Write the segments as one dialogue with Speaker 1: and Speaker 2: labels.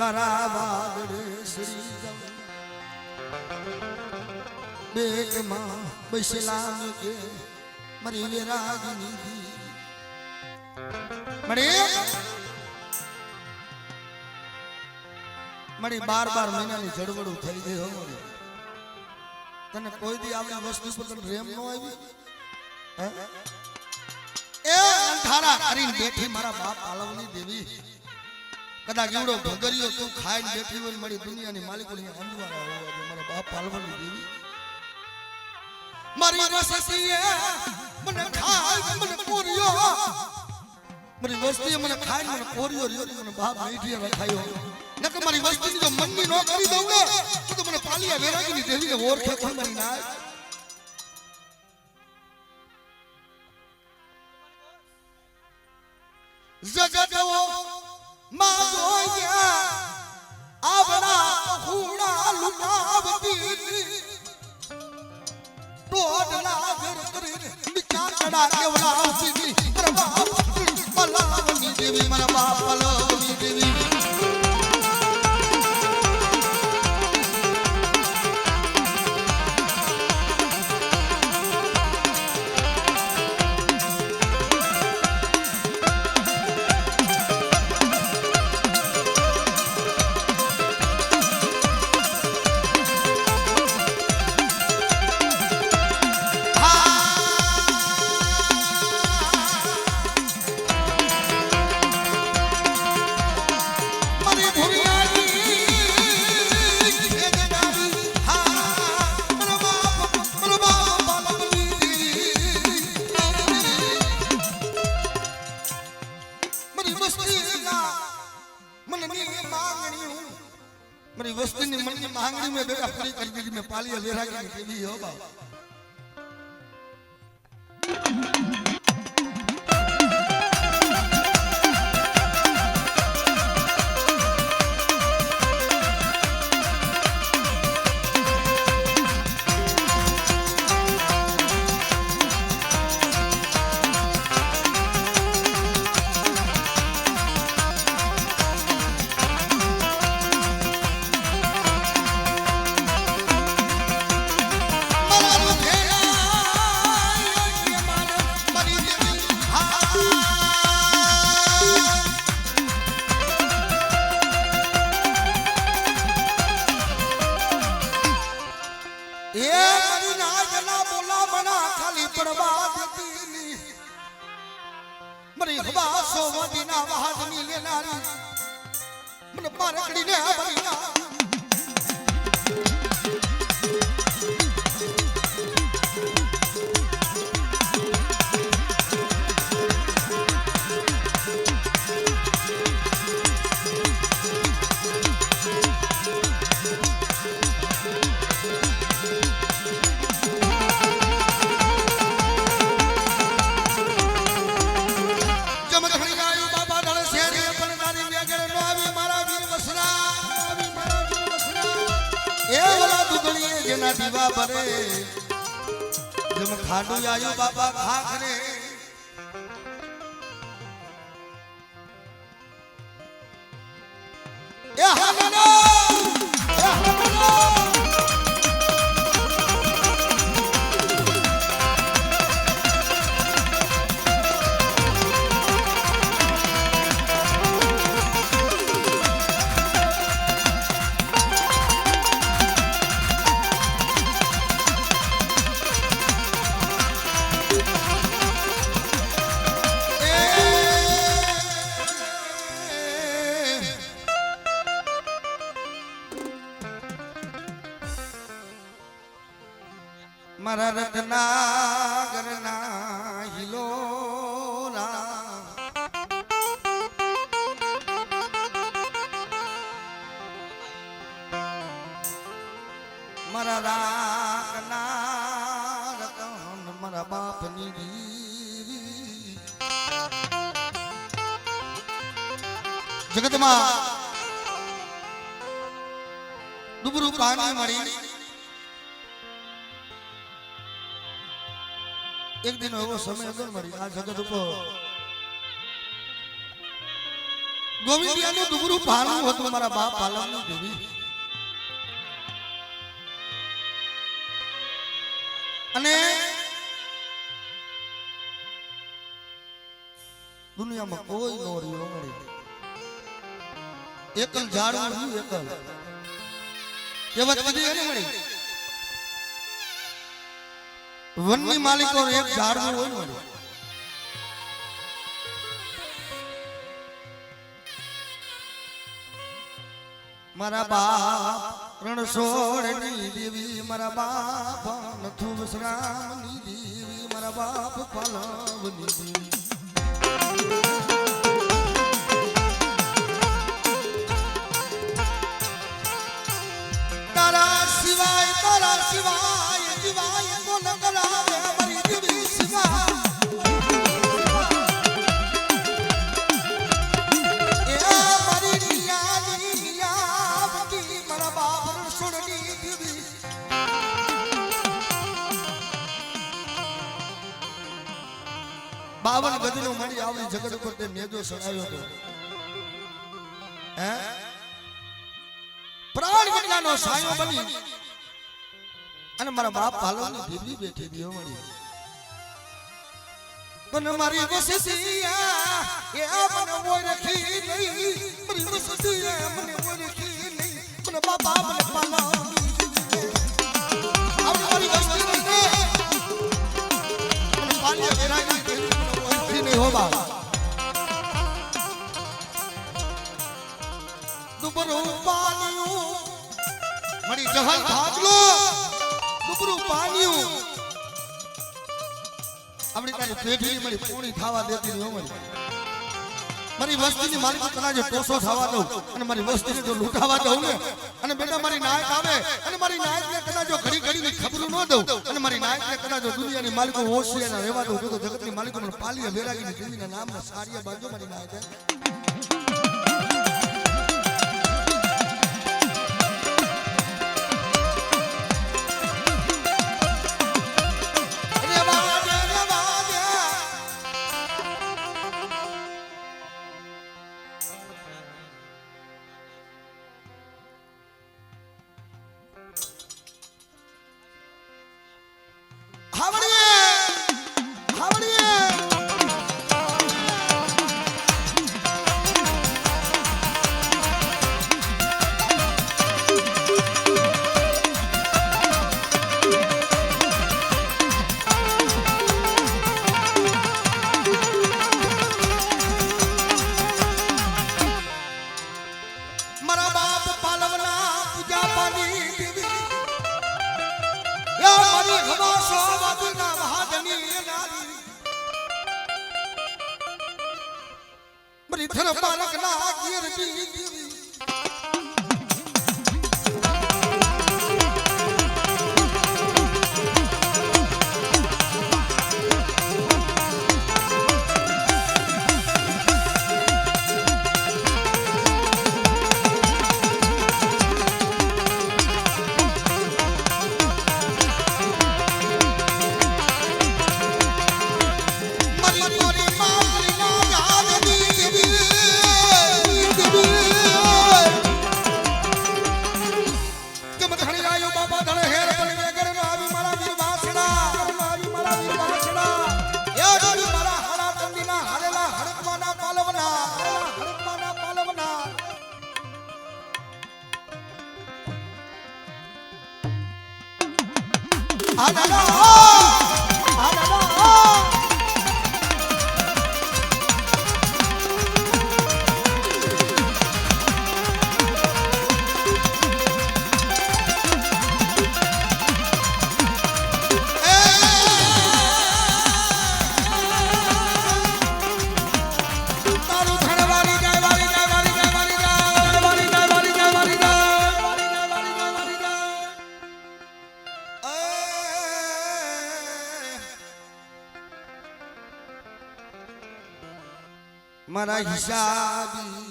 Speaker 1: તારા વાગડે શ્રી જમ બેટમાં બસલા કે મારી વેરાગની દી મળી 12 મહિનાની જડવડું થઈ ગઈ હો મળી તને કોઈ દી આવી વસ્તુ પર પ્રેમ ન આવી એ અંધારા કરીને બેઠી મારા બાપ આલવની દેવી કદાચ એવડો ભગરિયો તું ખાઈને બેઠી હોય મારી દુનિયાની માલિકોની અંજવારા હોવા દે મારા બાપ આલવની દેવી મારી વસ્તીએ મને ખાઈ મને કોરિયો મારી વસ્તીએ મને ખાઈ મને કોરિયો રહ્યો મને બાપ મીઠી રખાયો નકર મારી વસ્તીની જો મનની નો કરી દઉં ને તો મને પાલિયા વેરાગીની દેવીને ઓળખે કોઈ મારી ના જગતવો માં જોયા આવડા હુડા લુટાવતી ટોડલા ઘર કરીને વિચાર કડા કેવડાવતી મારા બાપ પલાવની દેવી મારા બાપ પલાવની દેવી मेरी वस्तु ની મનની માંગણી મે બેટા પૂરી કરી દીધી મે પાલિયા વેરાગી કેવી હો બાપ मरी हवा सो मदीना वहादनी लेनारी मन पारकड़ी ने बरीना જેના દીવા ભરે જમ ખાડુ આયો બાબા ખાખરે એ હાલો મારા રત્નાગરના હિલોરા મારા રાખના રતન મારા બાપની દેવી જગતમાં ડુબરું પાણી મળી एक दिन एवो समय હતો મારી આ જગત ઉપર ગોવિંદિયાનું દુબરું ભાનું હતું મારા બાપ પાલવની દેવી અને દુનિયામાં કોઈ નો રહ્યો મળી એકલ ઝાડવું રહ્યું એકલ કહેવત બધી એને મળી વનની માલિકો એક ઝાડવું હોય મળી મારા બાપ રણછોડની દેવી મારા બાપ નથુ વિશ્રામની દેવી મારા બાપ પાલવની દેવી તારા સિવાય જીવાય કોણ કરાવે મારી દેવી સિવાય બાવન ગજનો મળી આવડી જગત ઉપર તે મેજો સડાયો હતો હે પ્રાણ વિજ્ઞાનો સાયો બની અને મારા બાપ પાલવની દેવી બેઠી દીઓ મળી બન મારી વસતિયા એ મને મોય રખી નહીં મારી વસતિયા મને મોય રખી નહીં મને બાપા મને પાલવની મારી વસતી નહીં મને પાલ્ય વેરાગી નહીં હો બાપ દુબરું પાનિયું મળી જહલ ભાગલો દુબરું પાનિયું આપણી તારી પેઢી મળી પૂરી થવા દેતી નહીં મળી મારી વસ્તીની માલિકી કદાચ ટોસો થવા દઉં અને મારી વસ્તીને જો લૂંટાવા દઉં ને અને બેટા મારી નાયક આવે અને મારી નાયકને કદાચ ઘડી ઘડીની ખબરું ન દઉં અને મારી નાયકને કદાચ દુનિયાની માલિકો ઓછી અને રહેવા દઉં તો જગતની માલિકો મને પાલીએ વેરાગીની દેવીના નામના સારિયા બાંધો મારી નાયક મારા હિસાબી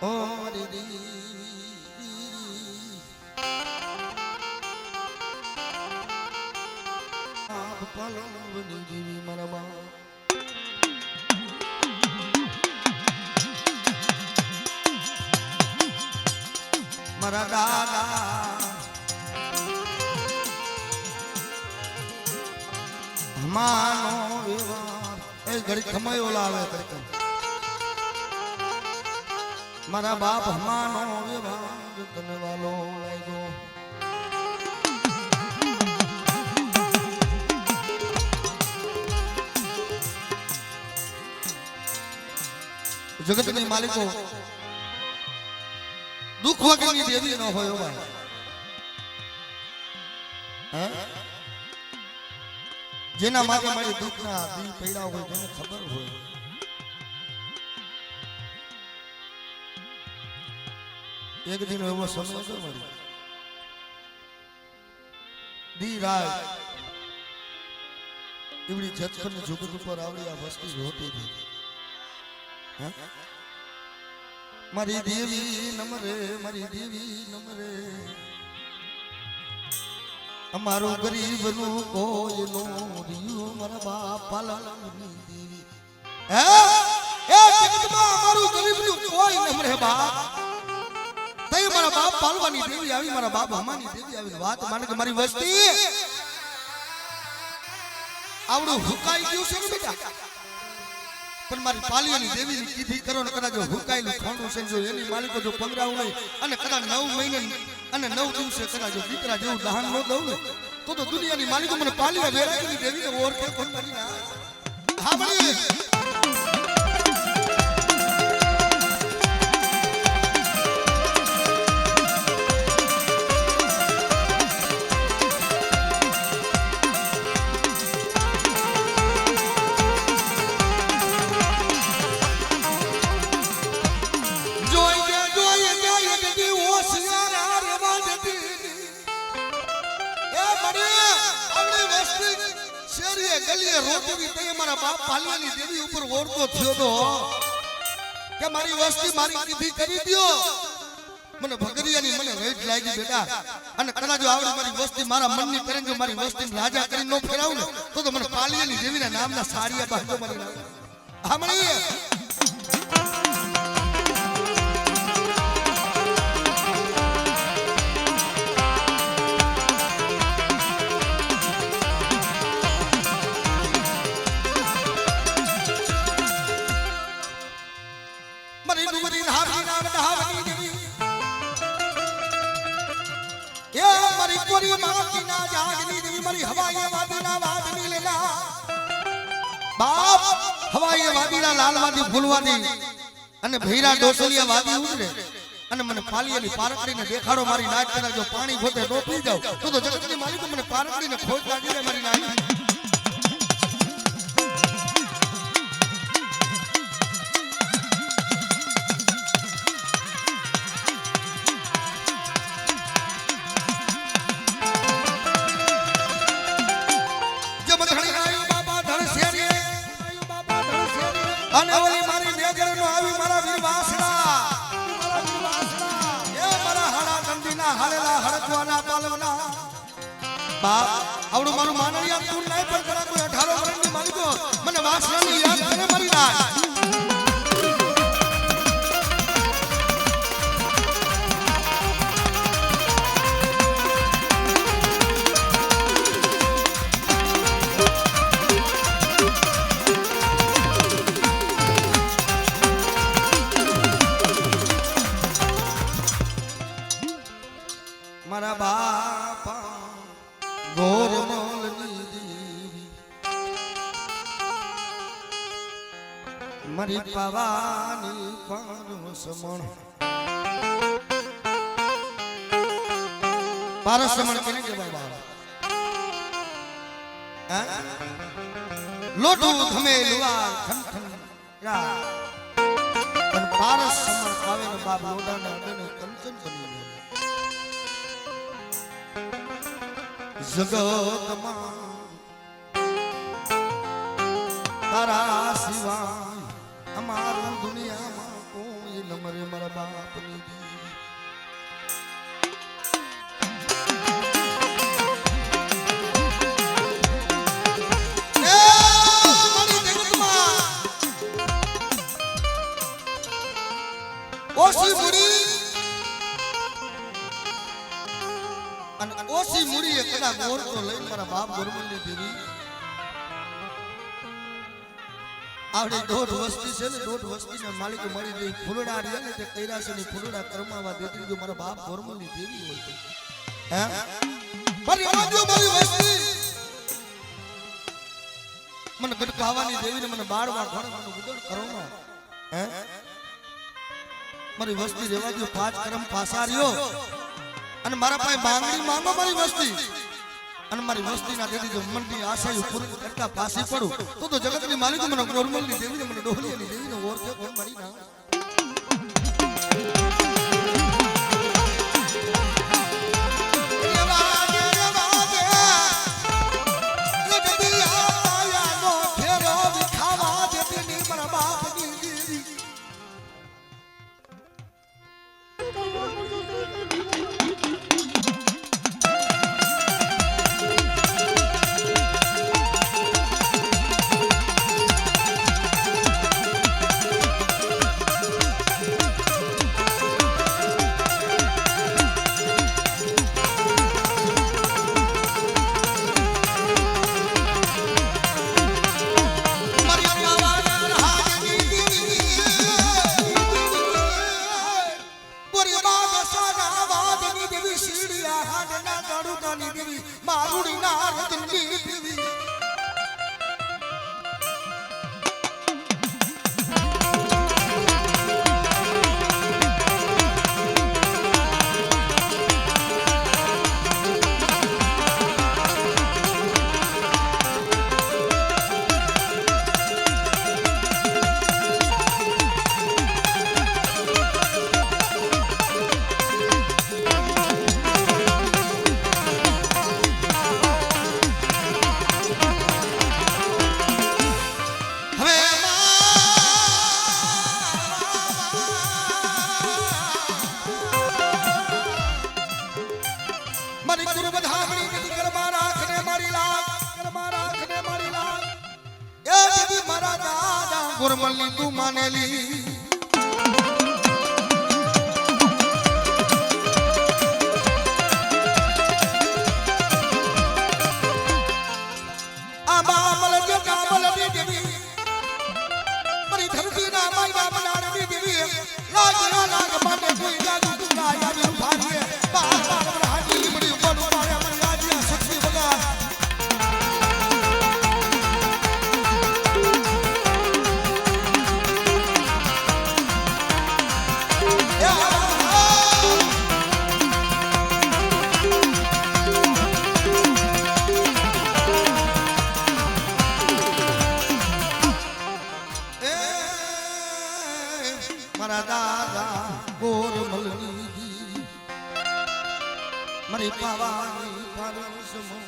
Speaker 1: ઓ દીદી આપ પાલવની દેવી મારા બાપ મારા દાદા હમાનો વ્યવહાર એ ઘડી ખમાયો લાવે કરતા મારા બાપ હમાનો વ્યવહાર તને વાલો લાગ્યો જગતની માલિકો દુઃખ વગરની દેવી ન હોય ભાઈ હે જેના માટે મારી દુઃખના દિલ પીડા હોય તેને ખબર હોય એક દિન એવો સમય હતો મારી દી રાત એવડી જતખંડ જુગત ઉપર આવડી આ વસ્તી હોતી હતી મારી દેવી નમરે મારી દેવી નમરે અમારું ગરીબ નું કોઈ નો દિયો મારા બાપ પાલની દેવી હે એ જગતમાં અમારું ગરીબ નું કોઈ નમરે બાપ તઈ મારા બાપ પાલવાની દેવી આવી મારા બાપ હમાની દેવી આવી વાત માને કે મારી વસ્તી આવડું હુકાઈ ગયું છે ને બેટા પણ મારી પાલિયાની દેવીની કીધી કરો ને કદાચ હુકાયેલું ખાંડું છે જો એની માલિકો જો પંગરાવું નહીં અને કદાચ 9 મહિને અને 9 દિવસે કદાચ જો દીકરા જેવું દહન ન દઉં ને તો દુનિયાની માલિકો મને પાલિયા વેરાની દેવીને ઓળખે કોણ કરી ના હા બળી દેવી ઉપર ઓળખો થયો તો કે મારી વસ્તી મારી કીધી કરી દ્યો મને ભગરિયાની મને રેટ લાગી બેટા અને કદાચ આવડી મારી વસ્તી મારા મનની કરે જો મારી વસ્તી રાજા કરી નો ફેરાવ ને તો મને પાલિયાની દેવીના નામના સાડિયા બાંધો મારી હા મળી બાપ હવાઈ વાદીના લાલવાદી ફૂલવાદી અને ભૈરા ડોસલિયા વાદી ઉતરે અને મને પાલિયાની પારકડીને દેખાડો મારી નાચ કરા જો પાણી ખોતે તો પી જાવ તો જગતની માલિકો મને પારકડીને ખોટ લાગી રે મારી નાચ અને ઓલી મારી મેજર નો આવી મારા વીર વાસણા એ મારા હાડા કંદીના હાલેલા હડકવાના પાલવના બાપ આવડું મારું માનડિયા તું નહીં પણ કરા કોઈ 18 વર્ષની માલિકો મને વાસણાની યાદ કરે મારી નાખ મારા બાપા ગોરમલની દેવી મારી પાવાની પારસમણ પારસમણ કેને કહેવાય બાબા હા લોટું ધમે લુઆ ખન રા પણ પારસમણ આવે ને બાપ લોડાના અડને કંચન બની જગતમાં તારા સિવાય અમારું દુનિયામાં કોઈ નમરે મારા બાપની ઓછી બુરી ઓછી મૂડીએ કદાચ ગોળ તો લઈને મારા બાપ ગોરમલની દેવી આવડી દોઢ વસ્તી છે ને દોઢ વસ્તીના માલિક મળી ગઈ ફૂલડા રહ્યા ને તે કૈરાસની ફૂલડા કરમાવા દેતી જો મારા બાપ ગોરમલની દેવી હોય તો હે મારી આજો મારી વસ્તી મને ગટકાવાની દેવીને મને બાળવા ઘોડે મને ઉદળ કરો ને હે મારી વસ્તી રેવા દો 5 કરમ પાસાર્યો અને મારા પાસે માંગણી માંગો મારી વસ્તી અને મારી વસ્તીના દેવી જો મનની આશા પૂરી કરતા પાસી પડું તો જગતની માલિક મને ગોરમલની દેવીને મને ડોહલીની દેવીને ઓળખે કોણ મારી ના ગોરમલની તું માનેલી આ બામલ જે કામલ ની દેવી મારી ધરતી ના માઈ બામલાની દેવી લાગ માટે કોઈ જાદુ તું આયા બી ભાગીએ બાર બાર હાજી મડી ઉપર ઉપાડે મારી આજી શક્તિ વગર મારા દાદા ગોરમલની મારી પાવાની પરસમો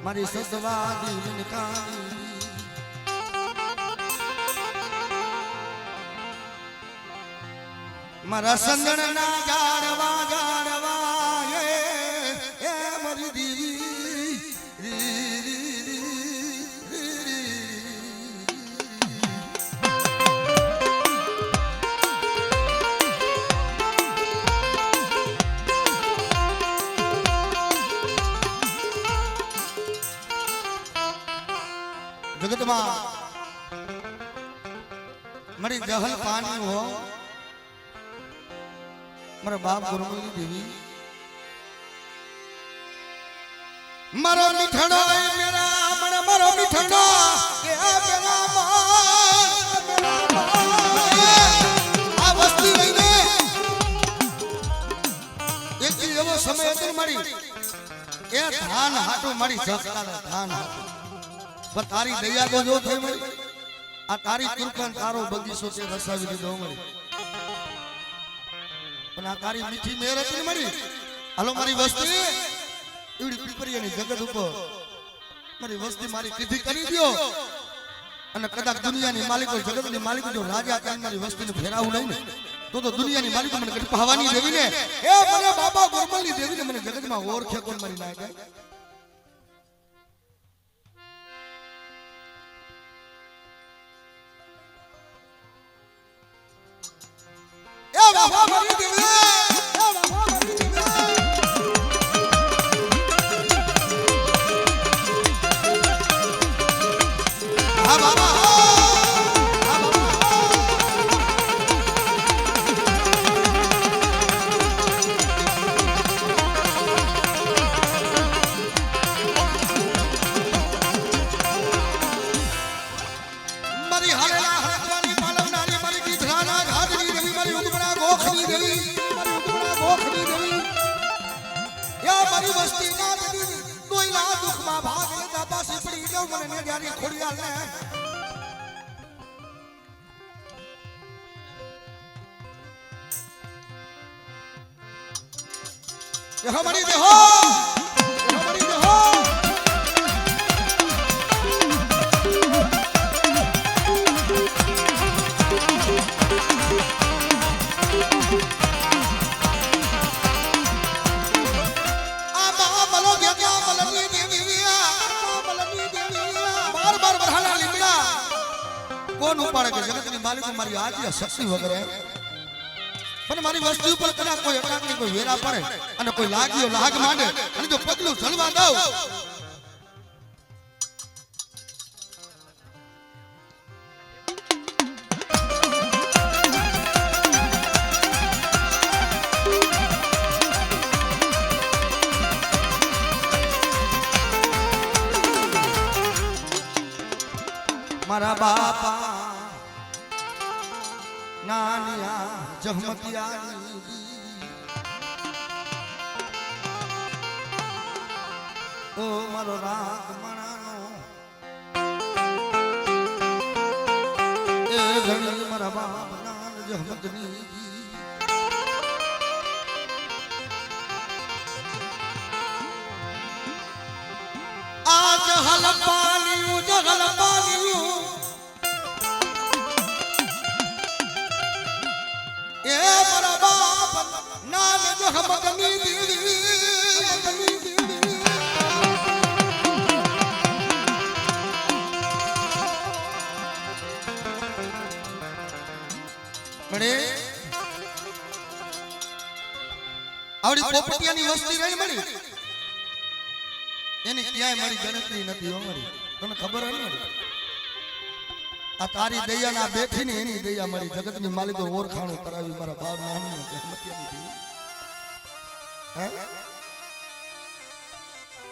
Speaker 1: મારી સસવાદી વિનકાની મારા સંદણના ગાડવા ગાડવા એ મારી દીવી જગતમાં મારી જહલ પાણી હો મારા બાપ ગોરમલની દેવી મારો મીઠડો મેરા મને મારો મીઠડો કે મેરા આ વસ્તી લઈને એક એવો સમય હતો મારી એ ધાન હાટું મારી જખલા ધાન હાટું પણ તારી દયા તો જો થઈ મળી આ તારી કૃપા તારો બગીચો તે વસાવી દીધો મળી પણ આ તારી મીઠી મેર હતી મળી હાલો મારી વસ્તી એવડી પીપરિયાની જગત ઉપર મારી વસ્તી મારી કીધી કરી દયો અને કદાચ દુનિયાની માલિકો જગતની માલિકો જો રાજા કાન મારી વસ્તીને ફેરાવું નહીં ને તો દુનિયાની માલિકો મને કદી પહાવાની દેવીને એ મને બાબા ગોરમલની દેવીને મને જગતમાં ઓળખે કોણ મારી નાખે એ બાબા મારી દેવી મારી હાલેલા હરકવાની પાલવનારી મારી ગીધરાના ઘાટની દેવી મારી ઉગમણા ગોખની દેવી મારી ઉગમણા ગોખની દેવી યા મારી વસ્તી ના દેવી કોઈલા દુખમાં ભાગ લેતા પાછી પડી ગયો મને ને જારી ખોડિયાલ ને ये हमारी देहो ये हमारी देहो आमा बलो गया बलनी देविया बलनी देविया बार बरहाना लिमड़ा कौन उपाड़े के जगत ની માલિક મારી આજી શક્તિ વગર પણ મારી વસ્તુ ઉપર કદાચ કોઈ અટાકની કોઈ વેરા પડે અને કોઈ લાગ્યો લાગ માંડે અને જો પગલું ઝલવા દઉં મારા બાપા નાનિયા જહમતિયાની ઓ મારો રાગ મણાનો એ ઘણી મારા બાપ નાન જહમતની આજ હલપાલિયું જહલપાલિયું ए मरा बाप नान जो हम गनी देवी मणे आवड़ी पोपटियानी वस्ती रही मणी एनी क्यांय मरी गणतरी नथी हो मरी तने खबर हे मरी आ तारी दया ना बैठी ने एनी दया मरी जगत ની માલિક ઓરખાણો કરાવી મારા બાપ નાની જહમતિયાની દી હે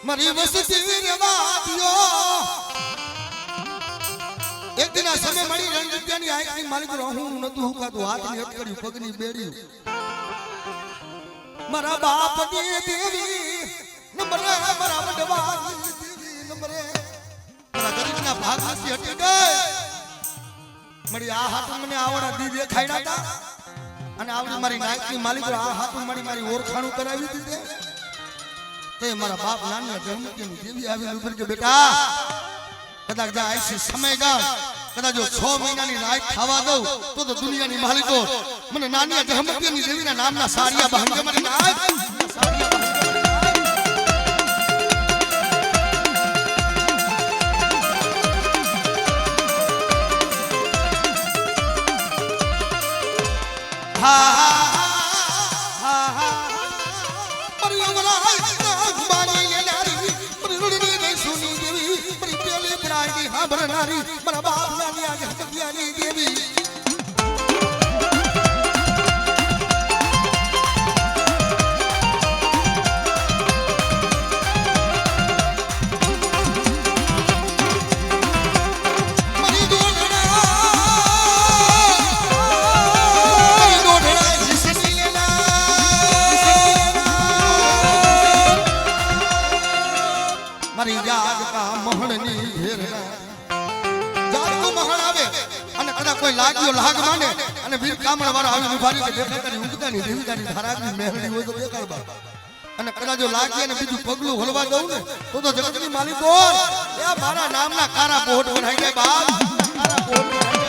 Speaker 1: મારી વસતી રેવાદિયો એક દિન આ સમય મળી રણજિયાની આંખની માલિક રહું નતું હુકાતું હાથની હથકડી પગની બેડ્યું મારા બાપ ની દેવી નંબરે મારા વડવાની દેવી નંબરે મારા ગરીબના ભાગમાંથી હટી ગઈ मरी आ हाथ मने आवड़ा दी देखायडा ता अने आवड़ी मारी नायकनी मालिक आ हाथ मारी मारी ओरखाणो करावी दीधे ते मारा बाप नानी जहमतियानी देवी आवी ऊपर के बेटा कदा जा ऐसी समय गा कदा जो 6 महीनानी रात खावा दो तो दुनियानी मालिको मने नानी जहमतियानी देवीना नामना सारिया बहंगे मने नाय सारिया हा हा हा परिवरा घुमानी ये नारी परिरुड़ी ने सुनी देवी परि प्याले पराई हा भरनारी मारा बाप नानी आज हथियानी देवी મારી જાગ કા મોહણની ઘેરના જાગ કો મોહણ આવે અને કદા કોઈ લાગ્યો લાગ માંડે અને વીર કામણ વાળા આવી ઉભારી કે દેખાય તારી ઉગતાની દેવીતાની ધારાની મહેલની હોય તો દેખાડ બા અને કદા જો લાગી અને બીજું પગલું હલવા દઉં ને તો જગતની માલિક બોલ એ મારા નામના કારા પોટ બનાઈ જાય બાપ કારા પોટ